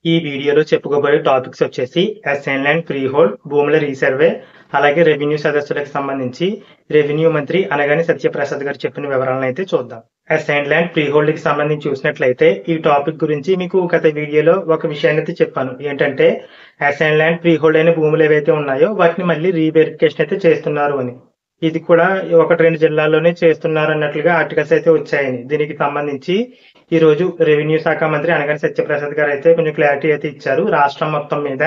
ఈ వీడియోలో చెప్పుకోబోయే టాపిక్స్ వచ్చేసి అసైన్ ల్యాండ్ ఫ్రీ హోల్డ్, భూముల రీసర్వే, అలాగే రెవెన్యూ సదస్సులకు సంబంధించి రెవెన్యూ మంత్రి అనగాని సత్యప్రసాద్ గారు చెప్పిన వివరాలను అయితే చూద్దాం. అసైన్ ల్యాండ్ ఫ్రీ హోల్డ్ కి సంబంధించి చూసినట్లయితే ఈ టాపిక్ గురించి మీకు గత వీడియోలో ఒక విషయాన్ని అయితే చెప్పాను. ఏంటంటే అసైన్ ల్యాండ్ ఫ్రీ హోల్డ్ అయిన భూములు ఏవైతే ఉన్నాయో వాటిని మళ్ళీ రీవెరిఫికేషన్ అయితే చేస్తున్నారు అని. ఇది కూడా 1-2 జిల్లాల్లోనే చేస్తున్నారు అన్నట్లుగా ఆర్టికల్స్ అయితే వచ్చాయని. దీనికి సంబంధించి ఈ రోజు రెవెన్యూ శాఖ మంత్రి అనగాని సత్యప్రసాద్ గారు అయితే కొంచెం క్లారిటీ అయితే ఇచ్చారు. రాష్ట్రం మొత్తం మీద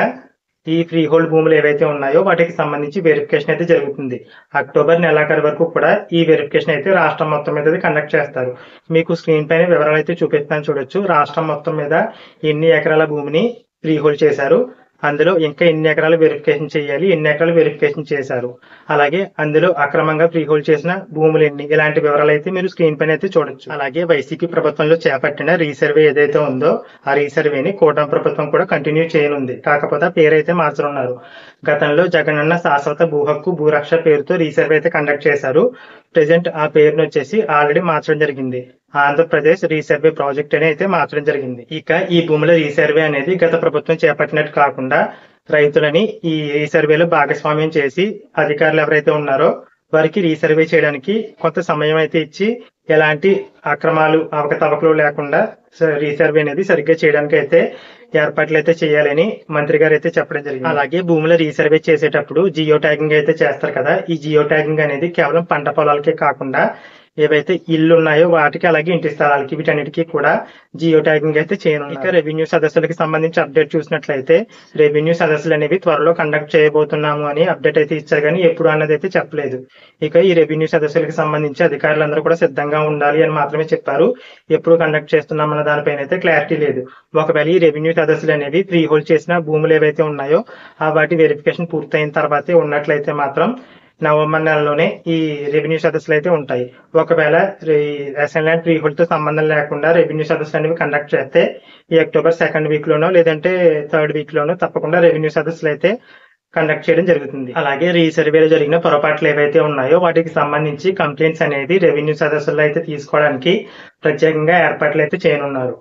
ఈ ఫ్రీ హోల్డ్ భూములు ఏవైతే ఉన్నాయో వాటికి సంబంధించి వెరిఫికేషన్ అయితే జరుగుతుంది. అక్టోబర్ నెలాఖరు వరకు కూడా ఈ వెరిఫికేషన్ అయితే రాష్ట్రం మొత్తం మీద కండక్ట్ చేస్తారు. మీకు స్క్రీన్ పైన వివరాలు అయితే చూపిస్తాను, చూడొచ్చు. రాష్ట్రం మొత్తం మీద ఎన్ని ఎకరాల భూమిని ఫ్రీ హోల్డ్ చేశారు, అందులో ఇంకా ఎన్ని ఎకరాలు వెరిఫికేషన్ చేయాలి, ఎన్ని ఎకరాలు వెరిఫికేషన్ చేశారు, అలాగే అందులో అక్రమంగా ఫ్రీ హోల్డ్ చేసిన భూములు ఎన్ని, ఇలాంటి వివరాలు అయితే మీరు స్క్రీన్ పైన అయితే చూడొచ్చు. అలాగే వైసీపీ ప్రభుత్వంలో చేపట్టిన రీసర్వే ఏదైతే ఉందో ఆ రీసర్వేని కూటమి ప్రభుత్వం కూడా కంటిన్యూ చేయనుంది. కాకపోతే పేరు అయితే మార్చనున్నారు. గతంలో జగనన్న శాశ్వత భూ హక్కు భూరక్ష పేరుతో రీసర్వే అయితే కండక్ట్ చేశారు. ప్రెసెంట్ ఆ పేరును వచ్చేసి ఆల్రెడీ మార్చడం జరిగింది. ఆంధ్రప్రదేశ్ రీసర్వే ప్రాజెక్ట్ అని అయితే మార్చడం జరిగింది. ఇక ఈ భూముల రీసర్వే అనేది గత ప్రభుత్వం చేపట్టినట్టు కాకుండా రైతులని ఈ రీసర్వేలో భాగస్వామ్యం చేసి అధికారులు ఎవరైతే ఉన్నారో వారికి రీసర్వే చేయడానికి కొంత సమయం అయితే ఇచ్చి ఎలాంటి అక్రమాలు అవకతవకలు లేకుండా రీసర్వే అనేది సరిగ్గా చేయడానికి అయితే ఏర్పాట్లు అయితే చేయాలని మంత్రి గారు అయితే చెప్పడం జరిగింది. అలాగే భూముల రీసర్వే చేసేటప్పుడు జియో ట్యాగింగ్ అయితే చేస్తారు కదా. ఈ జియో ట్యాగింగ్ అనేది కేవలం పంట పొలాలకే కాకుండా ఏవైతే ఇల్లు ఉన్నాయో వాటికి, అలాగే ఇంటి స్థలాలకి, వీటన్నిటికీ కూడా జియో ట్యాగింగ్ అయితే చేయనున్నారు. ఇక రెవెన్యూ సదస్సులకు సంబంధించి అప్డేట్ చూసినట్లయితే రెవెన్యూ సదస్సులు అనేవి త్వరలో కండక్ట్ చేయబోతున్నాము అని అప్డేట్ అయితే ఇచ్చారు, కానీ ఎప్పుడు అన్నది అయితే చెప్పలేదు. ఇక ఈ రెవెన్యూ సదస్సులకు సంబంధించి అధికారులందరూ కూడా సిద్ధంగా ఉండాలి అని మాత్రమే చెప్పారు. ఎప్పుడు కండక్ట్ చేస్తున్నామన్న దానిపైన అయితే క్లారిటీ లేదు. ఒకవేళ ఈ రెవెన్యూ సదస్సులు అనేవి ఫ్రీ హోల్డ్ చేసిన భూములు ఏవైతే ఉన్నాయో ఆ వాటి వెరిఫికేషన్ పూర్తయిన తర్వాతే ఉన్నట్లయితే మాత్రం నవంబర్ నెలలోనే ఈ రెవెన్యూ సదస్సులు అయితే ఉంటాయి. ఒకవేళ అసైన్ ల్యాండ్ ఫ్రీ హోల్డ్ తో సంబంధం లేకుండా రెవెన్యూ సదస్సులు అనేవి కండక్ట్ చేస్తే ఈ అక్టోబర్ 2nd వీక్ లోనో లేదంటే 3rd వీక్ లోనో తప్పకుండా రెవెన్యూ సదస్సులు అయితే కండక్ట్ చేయడం జరుగుతుంది. అలాగే రీసర్వేలో జరిగిన పొరపాట్లు ఏవైతే ఉన్నాయో వాటికి సంబంధించి కంప్లైంట్స్ అనేది రెవెన్యూ సదస్సుల్లో అయితే తీసుకోవడానికి ప్రత్యేకంగా ఏర్పాట్లు అయితే చేయనున్నారు.